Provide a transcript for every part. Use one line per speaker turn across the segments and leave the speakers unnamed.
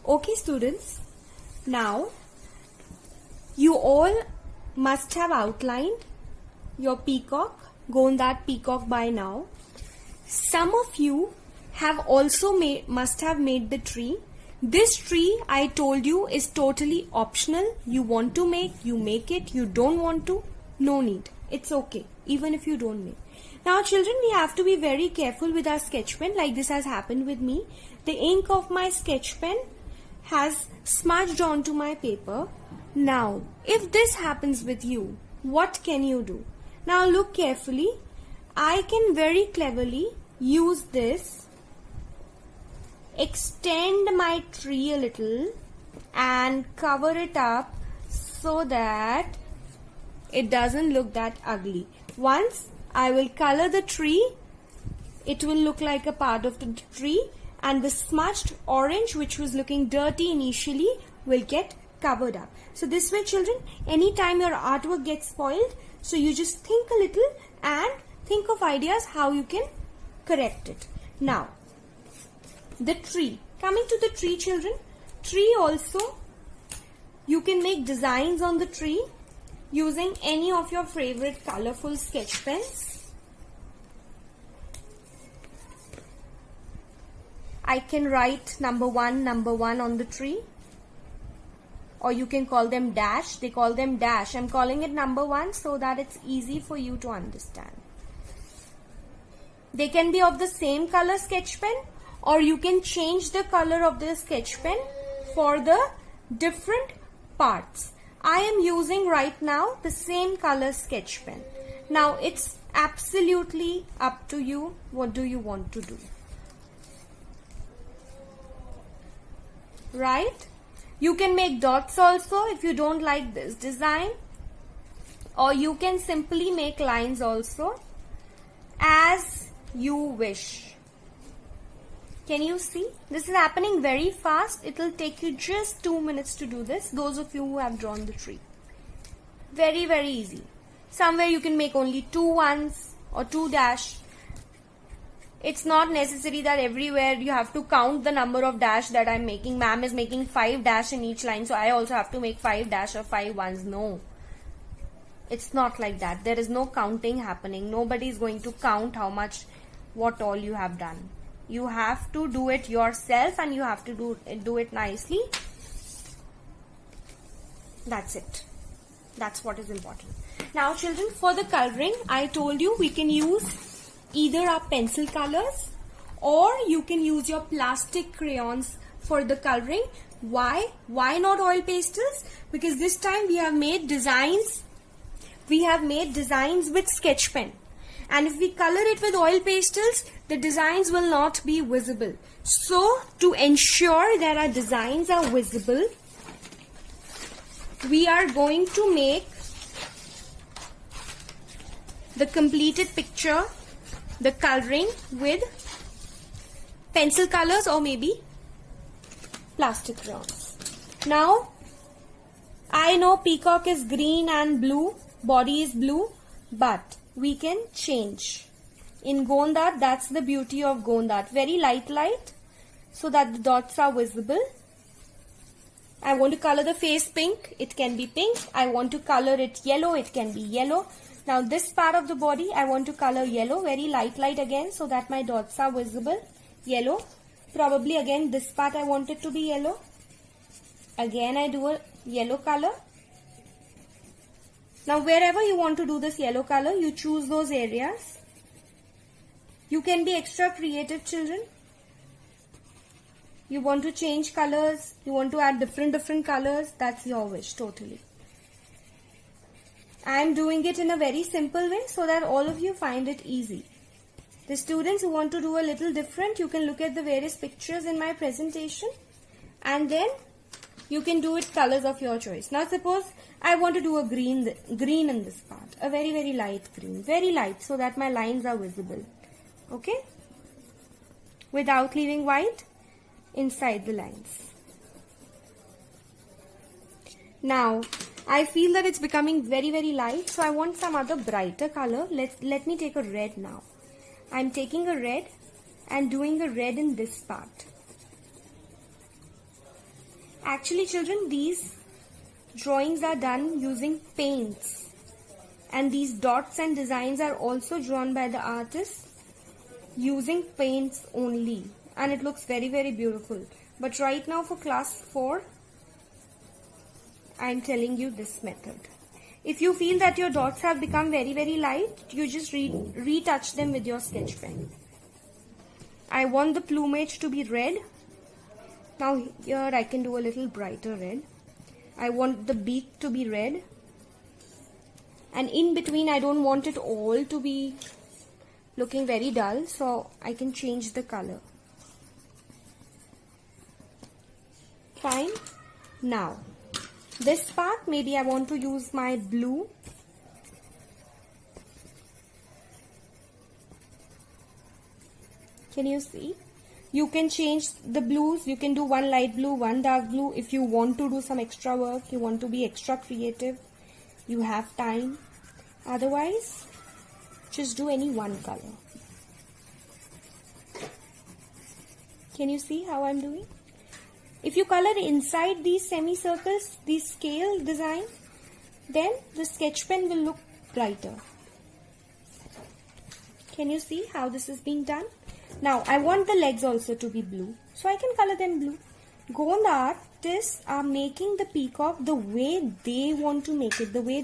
Okay students, now you all must have outlined your peacock, Gondat peacock by now. Some of you have also must have made the tree. This tree I told you is totally optional. You want to make, you make it. You don't want to, no need. It's okay, even if you don't make. Now children, we have to be very careful with our sketch pen, like this has happened with me. The ink of my sketch pen has smudged onto my paper. Now, if this happens with you, what can you do? Now look carefully. I can very cleverly use this, extend my tree a little and cover it up so that it doesn't look that ugly. Once I will color the tree, it will look like a part of the tree, and the smudged orange, which was looking dirty initially, will get covered up. So this way children, anytime your artwork gets spoiled, so you just think a little and think of ideas how you can correct it. Now, the tree. Coming to the tree children, tree also, you can make designs on the tree using any of your favorite colorful sketch pens. I can write number one on the tree, or you can call them dash. They call them dash. I'm calling it number 1 so that it's easy for you to understand. They can be of the same color sketch pen, or you can change the color of the sketch pen for the different parts. I am using right now the same color sketch pen. Now it's absolutely up to you. What do you want to do? Right? You can make dots also if you don't like this design, or you can simply make lines also, as you wish. Can you see? This is happening very fast. It will take you just 2 minutes to do this, those of you who have drawn the tree. Very, very easy. Somewhere you can make only 2 ones or 2 dash. It's not necessary that everywhere you have to count the number of dash that I'm making. Ma'am is making 5 dash in each line, so I also have to make 5 dash or 5 ones. No. It's not like that. There is no counting happening. Nobody is going to count how much, what all you have done. You have to do it yourself, and you have to do it nicely. That's it. That's what is important. Now children, for the coloring, I told you we can use either our pencil colors, or you can use your plastic crayons for the coloring. Why? Why not oil pastels? Because this time we have made designs. We have made designs with sketch pen. And if we color it with oil pastels, the designs will not be visible. So, to ensure that our designs are visible, we are going to make the completed picture, the coloring, with pencil colors or maybe plastic crayons. Now, I know peacock is green and blue, body is blue, but we can change. In Gondat, that's the beauty of Gondat. Very light, so that the dots are visible. I want to color the face pink, it can be pink. I want to color it yellow, it can be yellow. Now this part of the body, I want to color yellow, very light again, so that my dots are visible. Yellow. Probably again this part I want it to be yellow. Again I do a yellow color. Now wherever you want to do this yellow color, you choose those areas. You can be extra creative children. You want to change colors, you want to add different colors, that's your wish totally. I am doing it in a very simple way so that all of you find it easy. The students who want to do a little different, you can look at the various pictures in my presentation, and then you can do it colors of your choice. Now suppose I want to do a green in this part, a very light green, very light, so that my lines are visible. Okay? Without leaving white inside the lines. Now, I feel that it's becoming very light, so I want some other brighter color. Let me take a red now. I'm taking a red and doing a red in this part. Actually children, these drawings are done using paints, and these dots and designs are also drawn by the artist using paints only, and it looks very very beautiful. But right now for class 4 I am telling you this method. If you feel that your dots have become very very light, you just retouch them with your sketch pen. I want the plumage to be red. Now here I can do a little brighter red. I want the beak to be red, and in between I don't want it all to be looking very dull, so I can change the color. Fine. Now this part, maybe I want to use my blue. Can you see? You can change the blues. You can do one light blue, one dark blue. If you want to do some extra work, you want to be extra creative, you have time. Otherwise, just do any one color. Can you see how I'm doing? If you color inside these semicircles, these scale design, then the sketch pen will look brighter. Can you see how this is being done? Now I want the legs also to be blue, so I can color them blue. Gond artists are making the peacock the way they want to make it, the way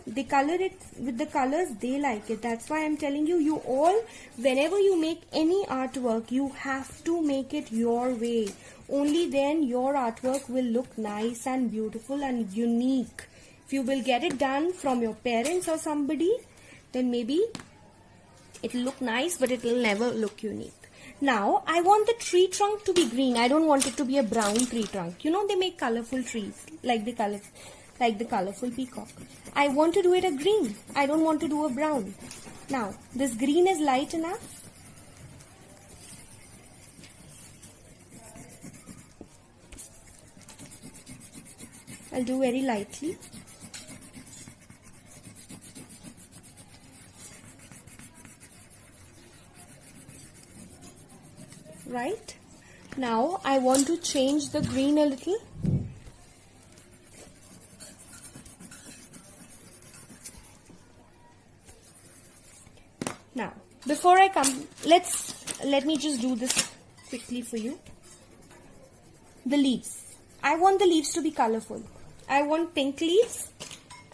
they color it with the colors they like it. That's why I'm telling you, you all, whenever you make any artwork, you have to make it your way. Only then your artwork will look nice and beautiful and unique. If you will get it done from your parents or somebody, then maybe it will look nice, but it will never look unique. Now I want the tree trunk to be green. I don't want it to be a brown tree trunk. You know, they make colorful trees like the colorful peacock. I want to do it a green. I don't want to do a brown. Now this green is light enough. I'll do very lightly. Right? Now I want to change the green a little. Now before I come, let me just do this quickly for you. The leaves. I want the leaves to be colorful. I want pink leaves,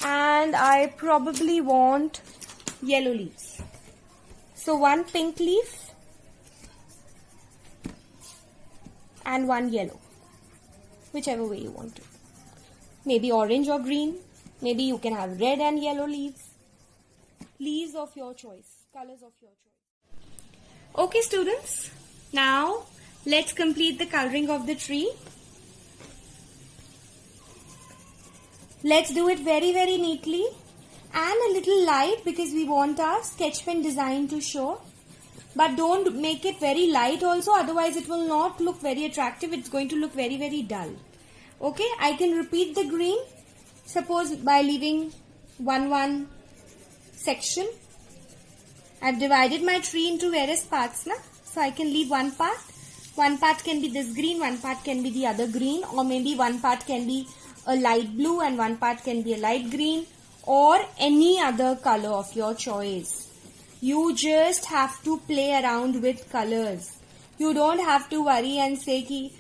and I probably want yellow leaves. So one pink leaf and one yellow, whichever way you want to. Maybe orange or green. Maybe you can have red and yellow leaves. Leaves of your choice, colors of your choice. Okay students, now let's complete the coloring of the tree. Let's do it very very neatly and a little light, because we want our sketch pen design to show. But don't make it very light also, otherwise it will not look very attractive. It's going to look very very dull. Okay, I can repeat the green, suppose by leaving one section. I've divided my tree into various parts now, so I can leave one part. One part can be this green, one part can be the other green, or maybe one part can be a light blue and one part can be a light green, or any other color of your choice. You just have to play around with colors. You don't have to worry and say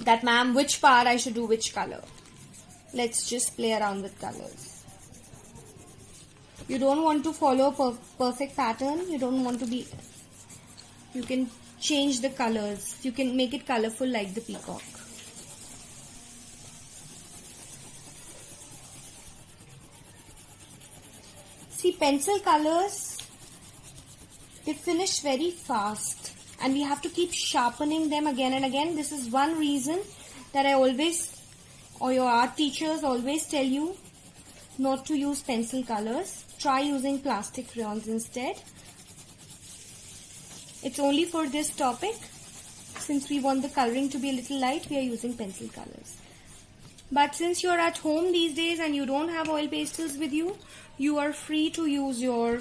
that ma'am, which part I should do which color. Let's just play around with colors. You don't want to follow a perfect pattern. You don't want to be... You can change the colors. You can make it colorful like the peacock. See, pencil colors, they finish very fast and we have to keep sharpening them again and again. This is one reason that I always, or your art teachers always tell you not to use pencil colors. Try using plastic crayons instead. It's only for this topic. Since we want the coloring to be a little light, we are using pencil colors. But since you're at home these days and you don't have oil pastels with you, you are free to use your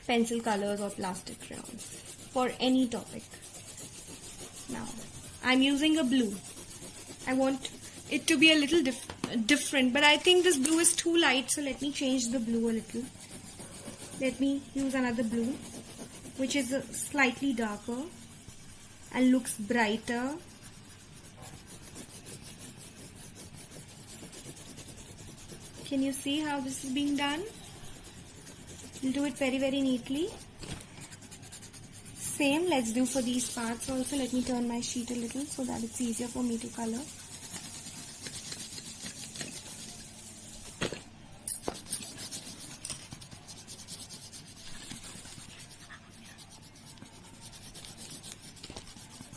pencil colors or plastic crayons for any topic. Now, I'm using a blue. I want it to be a little different, but I think this blue is too light, so let me change the blue a little. Let me use another blue, which is slightly darker and looks brighter. Can you see how this is being done? We'll do it very, very neatly. Same, let's do for these parts also. Let me turn my sheet a little so that it's easier for me to color.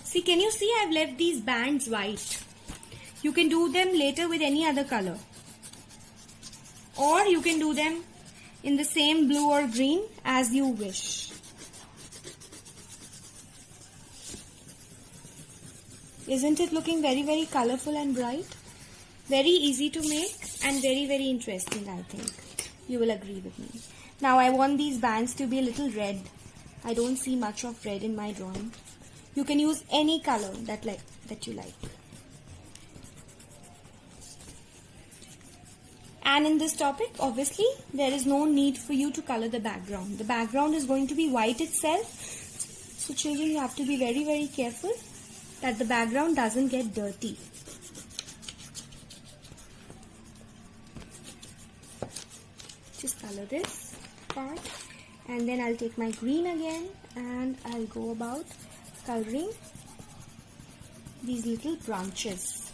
See, can you see I've left these bands white? You can do them later with any other color. Or you can do them in the same blue or green as you wish. Isn't it looking very, very colorful and bright? Very easy to make and very, very interesting, I think. You will agree with me. Now I want these bands to be a little red. I don't see much of red in my drawing. You can use any color that you like. And in this topic, obviously, there is no need for you to color the background. The background is going to be white itself. So children, you have to be very, very careful that the background doesn't get dirty. Just color this part. And then I'll take my green again and I'll go about coloring these little branches.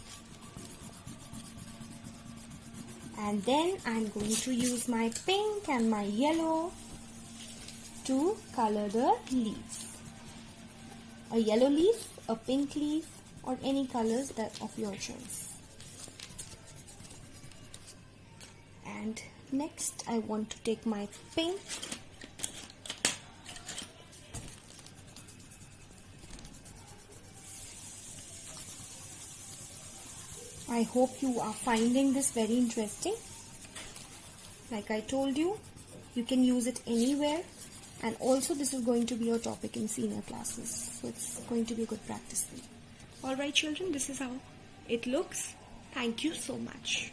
And then I'm going to use my pink and my yellow to color the leaves. A yellow leaf, a pink leaf, or any colors that of your choice. And next I want to take my pink I hope you are finding this very interesting. Like I told you, you can use it anywhere, and also this is going to be your topic in senior classes, so it's going to be a good practice for you. Alright children, this is how it looks. Thank you so much.